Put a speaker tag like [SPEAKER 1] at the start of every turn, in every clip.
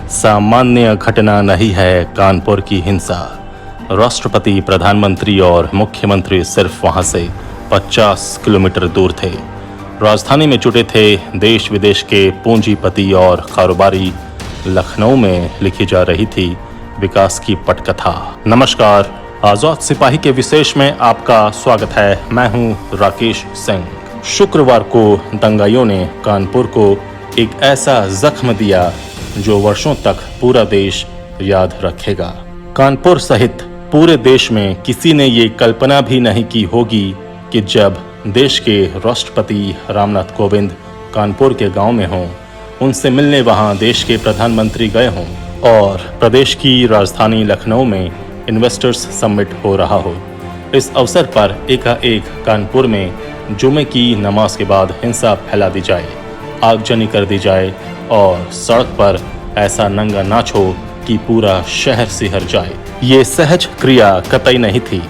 [SPEAKER 1] सामान्य घटना नहीं है कानपुर की हिंसा। राष्ट्रपति, प्रधानमंत्री और मुख्यमंत्री सिर्फ वहां से 50 किलोमीटर दूर थे। राजधानी में जुटे थे देश विदेश के पूंजीपति और कारोबारी। लखनऊ में लिखी जा रही थी विकास की पटकथा। नमस्कार, आजाद सिपाही के विशेष में आपका स्वागत है। मैं हूं राकेश सिंह। शुक्रवार को दंगाइयों ने कानपुर को एक ऐसा जख्म दिया जो वर्षों तक पूरा देश याद रखेगा। कानपुर सहित पूरे देश में किसी ने ये कल्पना भी नहीं की होगी कि जब देश के राष्ट्रपति रामनाथ कोविंद कानपुर के गांव में हों, उनसे मिलने वहां देश के प्रधानमंत्री गए हों और प्रदेश की राजधानी लखनऊ में इन्वेस्टर्स समिट हो रहा हो। इस अवसर पर एकाएक कानपुर में जुमे की नमाज के बाद हिंसा फैला दी जाए, आगजनी कर दी जाए और सड़क पर ऐसा नंगा नाच हो कि पूरा शहर सिहर जाए। ये सहज क्रिया कतई नहीं थी,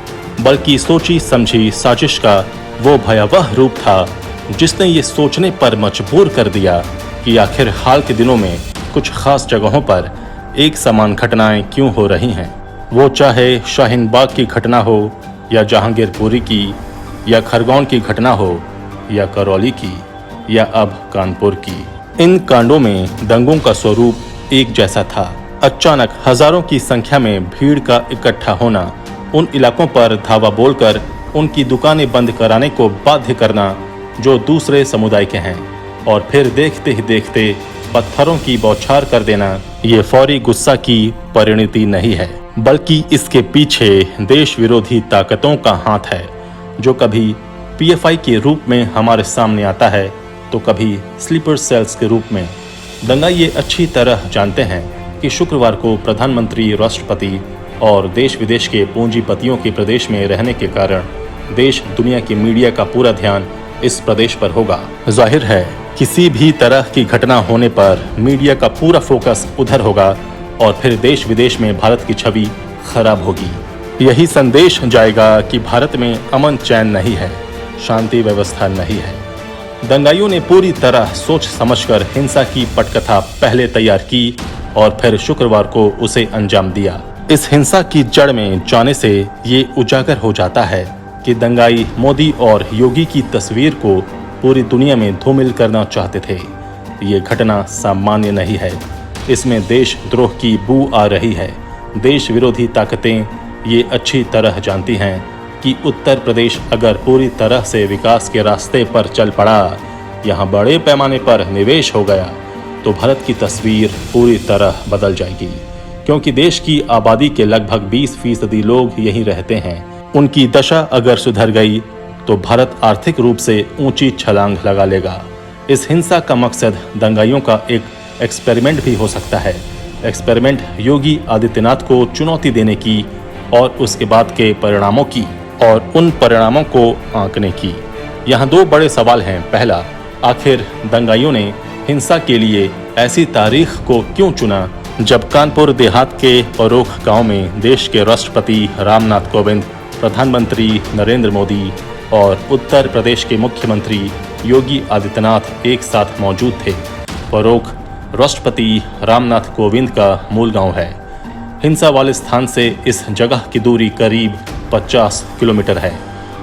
[SPEAKER 1] बल्कि सोची समझी साजिश का वो भयावह रूप था जिसने ये सोचने पर मजबूर कर दिया कि आखिर हाल के दिनों में कुछ खास जगहों पर एक समान घटनाएं क्यों हो रही हैं। वो चाहे शाहीन बाग की घटना हो या जहांगीरपुरी की या खरगोन की घटना हो या करौली की या अब कानपुर की। इन कांडों में दंगों का स्वरूप एक जैसा था। अचानक हजारों की संख्या में भीड़ का इकट्ठा होना, उन इलाकों पर धावा बोलकर उनकी दुकानें बंद कराने को बाध्य करना जो दूसरे समुदाय के हैं, और फिर देखते ही देखते पत्थरों की बौछार कर देना, ये फौरी गुस्सा की परिणति नहीं है, बल्कि इसके पीछे देश विरोधी ताकतों का हाथ है, जो कभी पीएफआई के रूप में हमारे सामने आता है तो कभी स्लीपर सेल्स के रूप में। दंगाई ये अच्छी तरह जानते हैं कि शुक्रवार को प्रधानमंत्री, राष्ट्रपति और देश विदेश के पूंजीपतियों के प्रदेश में रहने के कारण देश दुनिया की मीडिया का पूरा ध्यान इस प्रदेश पर होगा। जाहिर है किसी भी तरह की घटना होने पर मीडिया का पूरा फोकस उधर होगा और फिर देश विदेश में भारत की छवि खराब होगी। यही संदेश जाएगा कि भारत में अमन चैन नहीं है, शांति व्यवस्था नहीं है। दंगाइयों ने पूरी तरह सोच समझकर हिंसा की पटकथा पहले तैयार की और फिर शुक्रवार को उसे अंजाम दिया। इस हिंसा की जड़ में जाने से ये उजागर हो जाता है कि दंगाई मोदी और योगी की तस्वीर को पूरी दुनिया में धूमिल करना चाहते थे। ये घटना सामान्य नहीं है, इसमें देशद्रोह की बू आ रही है। देश विरोधी ताकतें ये अच्छी तरह जानती हैं कि उत्तर प्रदेश अगर पूरी तरह से विकास के रास्ते पर चल पड़ा, यहाँ बड़े पैमाने पर निवेश हो गया, तो भारत की तस्वीर पूरी तरह बदल जाएगी। क्योंकि देश की आबादी के लगभग 20% लोग यहीं रहते हैं। उनकी दशा अगर सुधर गई तो भारत आर्थिक रूप से ऊंची छलांग लगा लेगा। इस हिंसा का मकसद दंगाइयों का एक एक्सपेरिमेंट भी हो सकता है। एक्सपेरिमेंट योगी आदित्यनाथ को चुनौती देने की और उसके बाद के परिणामों की और उन परिणामों को आंकने की। यहाँ दो बड़े सवाल हैं। पहला, आखिर दंगाइयों ने हिंसा के लिए ऐसी तारीख को क्यों चुना जब कानपुर देहात के परोख गांव में देश के राष्ट्रपति रामनाथ कोविंद, प्रधानमंत्री नरेंद्र मोदी और उत्तर प्रदेश के मुख्यमंत्री योगी आदित्यनाथ एक साथ मौजूद थे। परोख राष्ट्रपति रामनाथ कोविंद का मूल गांव है। हिंसा वाले स्थान से इस जगह की दूरी करीब 50 किलोमीटर है।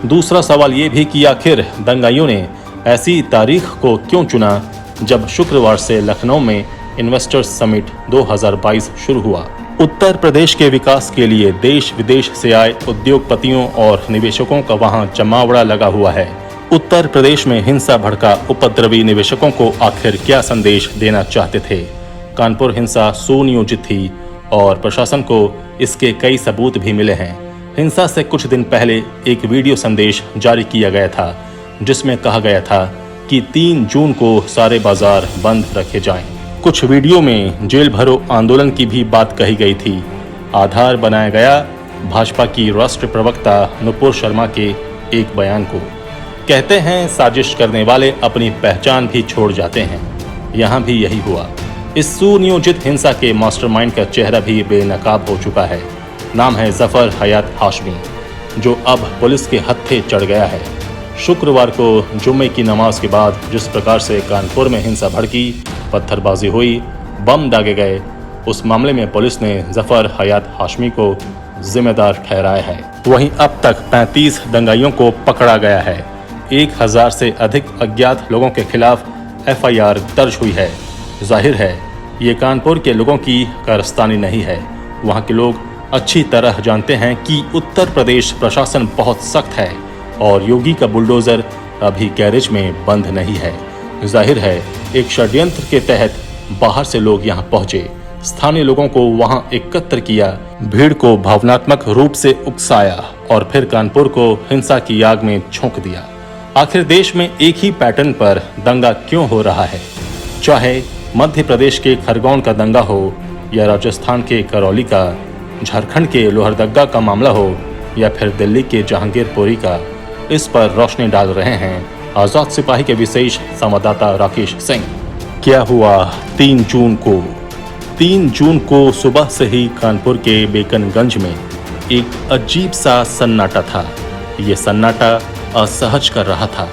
[SPEAKER 1] दूसरा सवाल ये भी कि आखिर दंगाइयों ने ऐसी तारीख को क्यों चुना जब शुक्रवार से लखनऊ में इन्वेस्टर्स समिट 2022 शुरू हुआ। उत्तर प्रदेश के विकास के लिए देश विदेश से आए उद्योगपतियों और निवेशकों का वहां जमावड़ा लगा हुआ है। उत्तर प्रदेश में हिंसा भड़का उपद्रवी निवेशकों को आखिर क्या संदेश देना चाहते थे। कानपुर हिंसा सुनियोजित थी और प्रशासन को इसके कई सबूत भी मिले हैं। हिंसा से कुछ दिन पहले एक वीडियो संदेश जारी किया गया था जिसमें कहा गया था कि 3 जून को सारे बाजार बंद रखे जाएं। कुछ वीडियो में जेल भरो आंदोलन की भी बात कही गई थी। आधार बनाया गया भाजपा की राष्ट्रीय प्रवक्ता नुपुर शर्मा के एक बयान को। कहते हैं साजिश करने वाले अपनी पहचान भी छोड़ जाते हैं। यहाँ भी यही हुआ। इस सुनियोजित हिंसा के मास्टरमाइंड का चेहरा भी बेनकाब हो चुका है। नाम है जफर हयात हाशमी, जो अब पुलिस के हत्थे चढ़ गया है। शुक्रवार को जुम्मे की नमाज के बाद जिस प्रकार से कानपुर में हिंसा भड़की, पत्थरबाजी हुई, बम दागे गए, उस मामले में पुलिस ने जफर हयात हाशमी को जिम्मेदार ठहराया है। वहीं अब तक 35 दंगाइयों को पकड़ा गया है। 1000 से अधिक अज्ञात लोगों के खिलाफ FIR दर्ज हुई है। जाहिर है ये कानपुर के लोगों की कारस्तानी नहीं है। वहाँ के लोग अच्छी तरह जानते हैं कि उत्तर प्रदेश प्रशासन बहुत सख्त है और योगी का बुलडोजर अभी गैरेज में बंद नहीं है। जाहिर है एक षड्यंत्र के तहत बाहर से लोग यहाँ पहुंचे, स्थानीय लोगों को वहां एकत्र किया, भीड़ को भावनात्मक रूप से उकसाया और फिर कानपुर को हिंसा की आग में झोंक दिया। आखिर देश में एक ही पैटर्न पर दंगा क्यों हो रहा है? चाहे मध्य प्रदेश के खरगोन का दंगा हो या राजस्थान के करौली का, झारखंड के लोहरदग्गा का मामला हो या फिर दिल्ली के जहांगीरपुरी का, इस पर रोशनी डाल रहे हैं आजाद सिपाही के विशेष संवाददाता राकेश सिंह। क्या हुआ 3 जून को सुबह से ही कानपुर के बेकनगंज में एक अजीब सा सन्नाटा था। ये सन्नाटा असहज कर रहा था।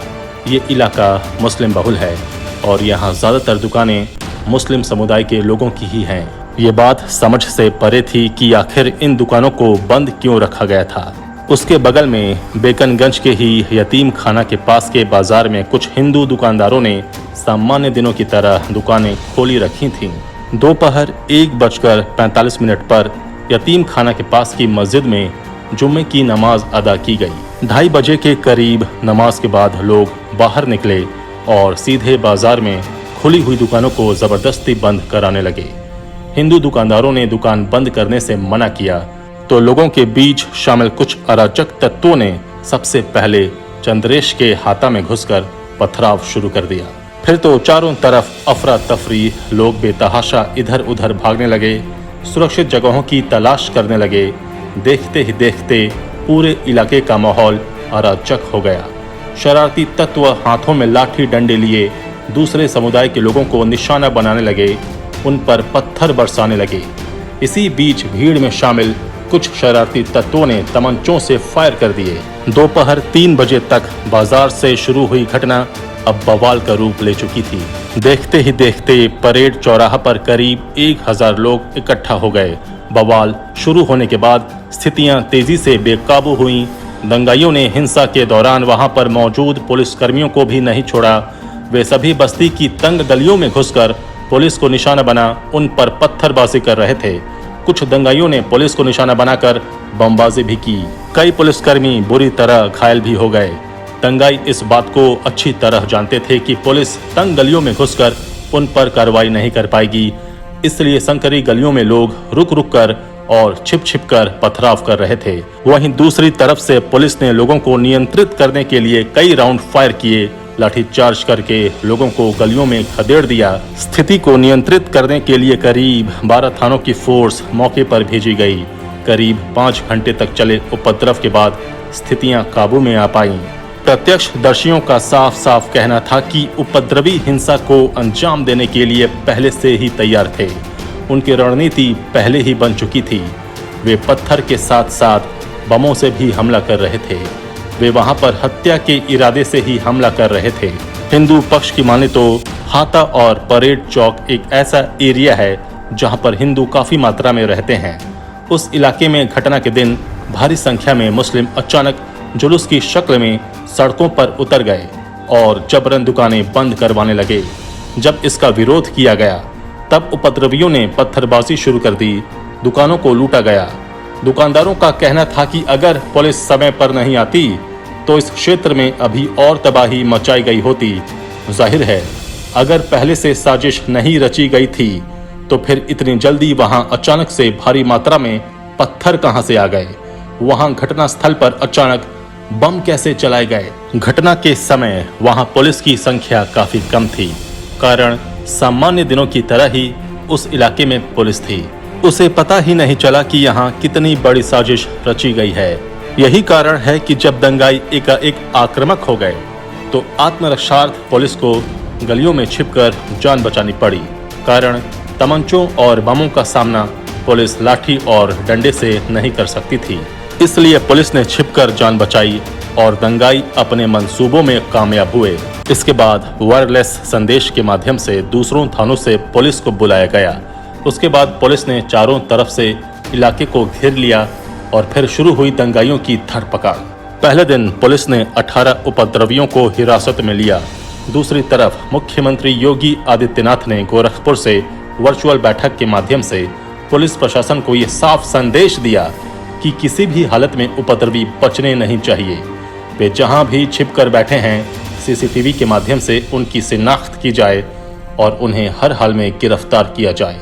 [SPEAKER 1] ये इलाका मुस्लिम बहुल है और यहाँ ज़्यादातर दुकानें मुस्लिम समुदाय के लोगों की ही हैं। ये बात समझ से परे थी कि आखिर इन दुकानों को बंद क्यों रखा गया था। उसके बगल में बेकनगंज के ही यतीम खाना के पास के बाजार में कुछ हिंदू दुकानदारों ने सामान्य दिनों की तरह दुकानें खोली रखी थीं। दोपहर 1:45 पर यतीम खाना के पास की मस्जिद में जुम्मे की नमाज अदा की गई। 2:30 बजे के करीब नमाज के बाद लोग बाहर निकले और सीधे बाजार में खुली हुई दुकानों को जबरदस्ती बंद कराने लगे। हिंदू दुकानदारों ने दुकान बंद करने से मना किया तो लोगों के बीच शामिल कुछ अराजक तत्वों ने सबसे पहले चंद्रेश के हाथा में घुसकर पथराव शुरू कर दिया। फिर तो चारों तरफ अफरा तफरी, लोग बेतहाशा इधर उधर भागने लगे, सुरक्षित जगहों की तलाश करने लगे। देखते ही देखते पूरे इलाके का माहौल अराजक हो गया। शरारती तत्व हाथों में लाठी डंडे लिए दूसरे समुदाय के लोगों को निशाना बनाने लगे, उन पर पत्थर बरसाने लगे। इसी बीच भीड़ में शामिल कुछ शरारती तत्वों ने तमंचों से फायर कर दिए। दोपहर 3 बजे तक बाजार से शुरू हुई घटना अब बवाल का रूप ले चुकी थी। देखते ही देखते परेड चौराहा पर करीब 1000 लोग इकट्ठा हो गए। बवाल शुरू होने के बाद स्थितियां तेजी से बेकाबू हुईं। दंगाइयों ने हिंसा के दौरान वहां पर मौजूद पुलिसकर्मियों को भी नहीं छोड़ा। वे सभी बस्ती की तंग गलियों में घुसकर पुलिस को निशाना बना उन पर पत्थरबाजी कर रहे थे। कुछ दंगाइयों ने पुलिस को निशाना बनाकर बमबाजी भी की। कई पुलिसकर्मी बुरी तरह घायल भी हो गए। दंगाई इस बात को अच्छी तरह जानते थे कि पुलिस तंग गलियों में घुसकर उन पर कार्रवाई नहीं कर पाएगी, इसलिए संकरी गलियों में लोग रुक रुक कर और छिप छिप कर पथराव कर रहे थे। वहीं दूसरी तरफ से पुलिस ने लोगों को नियंत्रित करने के लिए कई राउंड फायर किए। लाठीचार्ज करके लोगों को गलियों में खदेड़ दिया। स्थिति को नियंत्रित करने के लिए करीब 12 थानों की फोर्स मौके पर भेजी गई। करीब 5 घंटे तक चले उपद्रव के बाद स्थितियां काबू में आ पाईं। प्रत्यक्षदर्शियों का साफ साफ कहना था कि उपद्रवी हिंसा को अंजाम देने के लिए पहले से ही तैयार थे। उनकी रणनीति पहले ही बन चुकी थी। वे पत्थर के साथ साथ बमों से भी हमला कर रहे थे। वे वहां पर हत्या के इरादे से ही हमला कर रहे थे। हिंदू पक्ष की माने तो हाता और परेड चौक एक ऐसा एरिया है जहां पर हिंदू काफी मात्रा में रहते हैं। उस इलाके में घटना के दिन भारी संख्या में मुस्लिम अचानक जुलूस की शक्ल में सड़कों पर उतर गए और जबरन दुकानें बंद करवाने लगे। जब इसका विरोध किया गया तब उपद्रवियों ने पत्थरबाजी शुरू कर दी। दुकानों को लूटा गया। दुकानदारों का कहना था कि अगर पुलिस समय पर नहीं आती तो इस क्षेत्र में अभी और तबाही मचाई गई होती। जाहिर है अगर पहले से साजिश नहीं रची गई थी तो फिर इतनी जल्दी वहां अचानक से भारी मात्रा में पत्थर कहां से आ गए? वहां घटनास्थल पर अचानक बम कैसे चलाए गए? घटना के समय वहां पुलिस की संख्या काफी कम थी, कारण सामान्य दिनों की तरह ही उस इलाके में पुलिस थी। उसे पता ही नहीं चला कि यहाँ कितनी बड़ी साजिश रची गई है। यही कारण है कि जब दंगाई एकाएक आक्रामक हो गए तो आत्मरक्षार्थ पुलिस को गलियों में छिपकर जान बचानी पड़ी, कारण तमंचों और बमों का सामना पुलिस लाठी और डंडे से नहीं कर सकती थी। इसलिए पुलिस ने छिपकर जान बचाई और दंगाई अपने मंसूबों में कामयाब हुए। इसके बाद वायरलेस संदेश के माध्यम से दूसरों थानों से पुलिस को बुलाया गया। उसके बाद पुलिस ने चारों तरफ से इलाके को घेर लिया और फिर शुरू हुई दंगाइयों की धरपकड़। पहले दिन पुलिस ने 18 उपद्रवियों को हिरासत में लिया। दूसरी तरफ मुख्यमंत्री योगी आदित्यनाथ ने गोरखपुर से वर्चुअल बैठक के माध्यम से पुलिस प्रशासन को यह साफ संदेश दिया कि किसी भी हालत में उपद्रवी बचने नहीं चाहिए। वे जहां भी छिपकर बैठे हैं, सीसीटीवी के माध्यम से उनकी शिनाख्त की जाए और उन्हें हर हाल में गिरफ्तार किया जाए।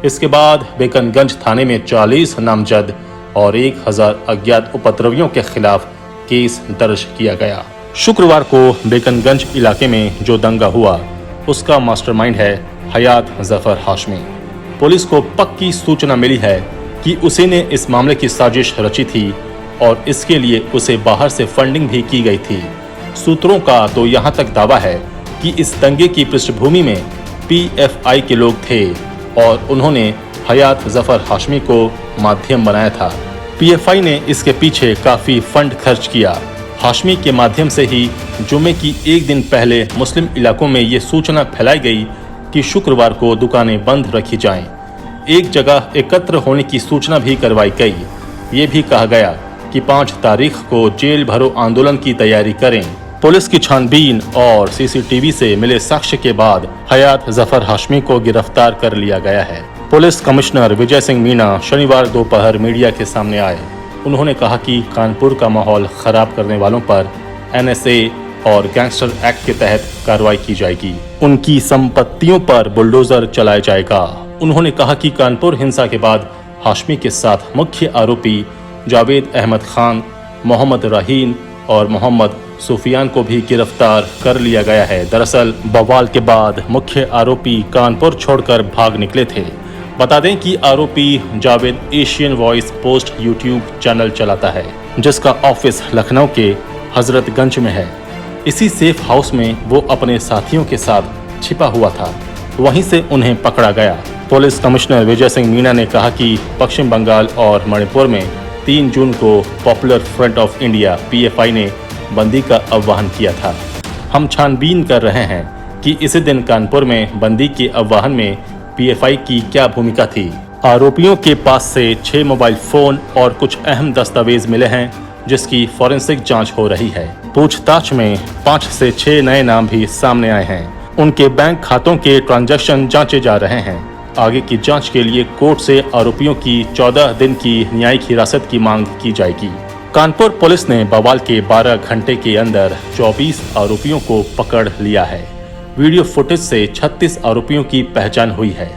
[SPEAKER 1] इसके बाद बेकनगंज थाने में 40 नामजद और 1000 अज्ञात उपद्रवियों के खिलाफ केस दर्ज किया गया। शुक्रवार को बेकनगंज इलाके में जो दंगा हुआ, उसका मास्टरमाइंड है हयात जफर हाशमी। पुलिस को पक्की सूचना मिली है कि उसी ने इस मामले की साजिश रची थी और इसके लिए उसे बाहर से फंडिंग भी की गई थी। सूत्रों का तो यहाँ तक दावा है कि इस दंगे की पृष्ठभूमि में PFI के लोग थे और उन्होंने हयात जफर हाशमी को माध्यम बनाया था। PFI ने इसके पीछे काफी फंड खर्च किया। हाशमी के माध्यम से ही जुमे की एक दिन पहले मुस्लिम इलाकों में ये सूचना फैलाई गई कि शुक्रवार को दुकानें बंद रखी जाएं। एक जगह एकत्र होने की सूचना भी करवाई गई। ये भी कहा गया कि 5 तारीख को जेल भरो आंदोलन की तैयारी करें। पुलिस की छानबीन और सीसीटीवी से मिले साक्ष्य के बाद हयात जफर हाशमी को गिरफ्तार कर लिया गया है। पुलिस कमिश्नर विजय सिंह मीणा शनिवार दोपहर मीडिया के सामने आए। उन्होंने कहा कि कानपुर का माहौल खराब करने वालों पर NSA और गैंगस्टर एक्ट के तहत कार्रवाई की जाएगी। उनकी संपत्तियों पर बुलडोजर चलाया जाएगा। उन्होंने कहा कि कानपुर हिंसा के बाद हाशमी के साथ मुख्य आरोपी जावेद अहमद खान, मोहम्मद राहीन और मोहम्मद सुफियान को भी गिरफ्तार कर लिया गया है। दरअसल बवाल के बाद मुख्य आरोपी कानपुर छोड़कर भाग निकले थे। बता दें कि आरोपी Javed Asian voice post YouTube channel चलाता है, जिसका ऑफिस लखनऊ के हजरतगंज में है। इसी सेफ हाउस में वो अपने साथियों के साथ छिपा हुआ था, वहीं से उन्हें पकड़ा गया। पुलिस कमिश्नर विजय सिंह मीणा ने कहा कि पश्चिम बंगाल और मणिपुर में 3 जून को popular front of India PFI ने बंदी का आह्वान किया था। हम छानबीन कर रहे हैं कि इसी दिन कानपुर में बंदी के आह्वान में PFI की क्या भूमिका थी। आरोपियों के पास से 6 मोबाइल फोन और कुछ अहम दस्तावेज मिले हैं, जिसकी फॉरेंसिक जांच हो रही है। पूछताछ में 5 से 6 नए नाम भी सामने आए हैं। उनके बैंक खातों के ट्रांजैक्शन जांचे जा रहे हैं। आगे की जांच के लिए कोर्ट से आरोपियों की 14 दिन की न्यायिक हिरासत की मांग की जाएगी। कानपुर पुलिस ने बवाल के 12 घंटे के अंदर 24 आरोपियों को पकड़ लिया है। वीडियो फुटेज से 36 आरोपियों की पहचान हुई है।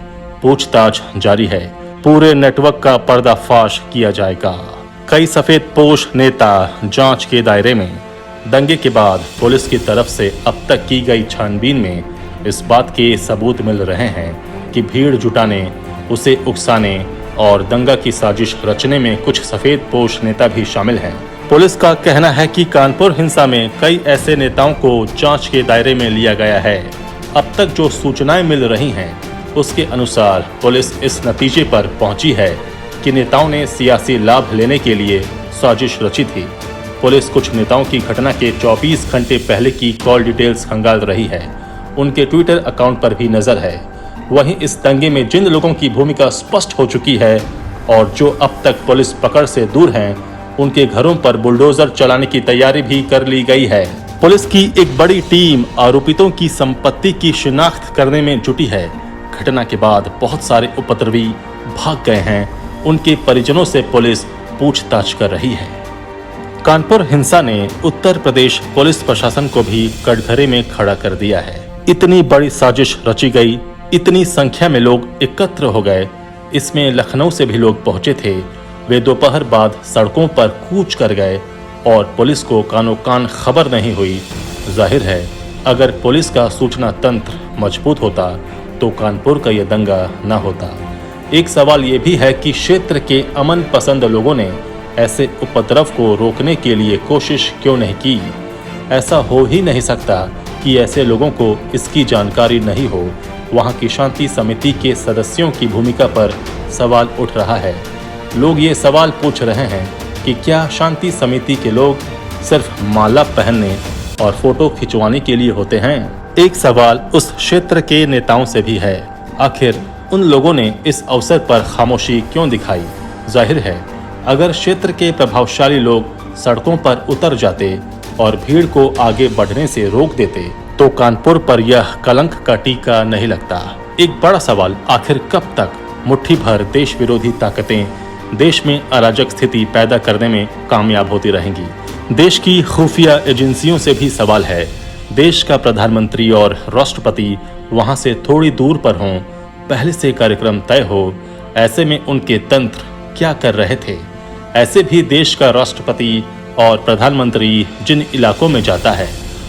[SPEAKER 1] पूछताछ जारी है। पूरे नेटवर्क का पर्दाफाश किया जाएगा। कई सफेदपोश नेता जांच के दायरे में। दंगे के बाद पुलिस की तरफ से अब तक की गई छानबीन में इस बात के सबूत मिल रहे हैं कि भीड़ जुटाने, उसे उकसाने और दंगा की साजिश रचने में कुछ सफेदपोश नेता भी शामिल हैं। पुलिस का कहना है कि कानपुर हिंसा में कई ऐसे नेताओं को जांच के दायरे में लिया गया है। अब तक जो सूचनाएं मिल रही हैं, उसके अनुसार पुलिस इस नतीजे पर पहुंची है कि नेताओं ने सियासी लाभ लेने के लिए साजिश रची थी। पुलिस कुछ नेताओं की घटना के 24 घंटे पहले की कॉल डिटेल्स खंगाल रही है। उनके ट्विटर अकाउंट पर भी नजर है। वहीं इस दंगे में जिन लोगों की भूमिका स्पष्ट हो चुकी है और जो अब तक पुलिस पकड़ से दूर हैं, उनके घरों पर बुलडोजर चलाने की तैयारी भी कर ली गई है। पुलिस की एक बड़ी टीम आरोपितों की संपत्ति की शिनाख्त करने में जुटी है। घटना के बाद बहुत सारे उपद्रवी भाग गए हैं। उनके परिजनों से पुलिस पूछताछ कर रही है। कानपुर हिंसा ने उत्तर प्रदेश पुलिस प्रशासन को भी कटघरे में खड़ा कर दिया है। इतनी बड़ी साजिश रची गई, इतनी संख्या में लोग एकत्र हो गए। इसमें लखनऊ से भी लोग पहुंचे थे। वे दोपहर बाद सड़कों पर कूच कर गए और पुलिस को कानो कान खबर नहीं हुई। जाहिर है, अगर पुलिस का सूचना तंत्र मजबूत होता तो कानपुर का यह दंगा न होता। एक सवाल ये भी है कि क्षेत्र के अमन पसंद लोगों ने ऐसे उपद्रव को रोकने के लिए कोशिश क्यों नहीं की। ऐसा हो ही नहीं सकता कि ऐसे लोगों को इसकी जानकारी नहीं हो। वहाँ की शांति समिति के सदस्यों की भूमिका पर सवाल उठ रहा है। लोग ये सवाल पूछ रहे हैं कि क्या शांति समिति के लोग सिर्फ माला पहनने और फोटो खिंचवाने के लिए होते हैं। एक सवाल उस क्षेत्र के नेताओं से भी है, आखिर उन लोगों ने इस अवसर पर खामोशी क्यों दिखाई? जाहिर है, अगर क्षेत्र के प्रभावशाली लोग सड़कों पर उतर जाते और भीड़ को आगे बढ़ने से रोक देते तो कानपुर पर यह कलंक का टीका नहीं लगता। एक बड़ा सवाल, आखिर कब तक मुट्ठी भर देश विरोधी ताकतें देश में अराजक स्थिति पैदा करने में कामयाब होती रहेंगी? देश की खुफिया एजेंसियों से भी सवाल है। देश का प्रधानमंत्री और राष्ट्रपति वहां से थोड़ी दूर पर हों, पहले से कार्यक्रम तय हो, ऐसे में उनके तंत्र क्या कर रहे थे? ऐसे भी देश का राष्ट्रपति और प्रधानमंत्री जिन इलाकों में जाता है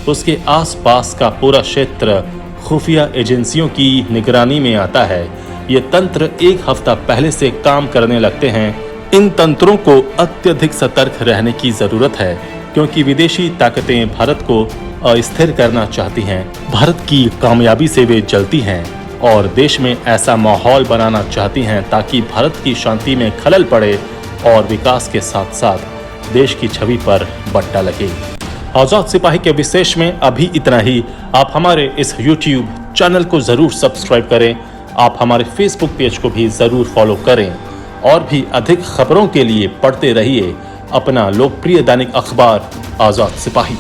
[SPEAKER 1] उसके आसपास का पूरा क्षेत्र खुफिया एजेंसियों की निगरानी में आता है। ये तंत्र एक हफ्ता पहले से काम करने लगते हैं। इन तंत्रों को अत्यधिक सतर्क रहने की जरूरत है, क्योंकि विदेशी ताकतें भारत को अस्थिर करना चाहती हैं। भारत की कामयाबी से वे जलती हैं और देश में ऐसा माहौल बनाना चाहती हैं ताकि भारत की शांति में खलल पड़े और विकास के साथ साथ देश की छवि पर बट्टा लगे। आजाद सिपाही के विशेष में अभी इतना ही। आप हमारे इस YouTube चैनल को जरूर सब्सक्राइब करें। आप हमारे Facebook पेज को भी जरूर फॉलो करें और भी अधिक खबरों के लिए पढ़ते रहिए अपना लोकप्रिय दैनिक अखबार आजाद सिपाही।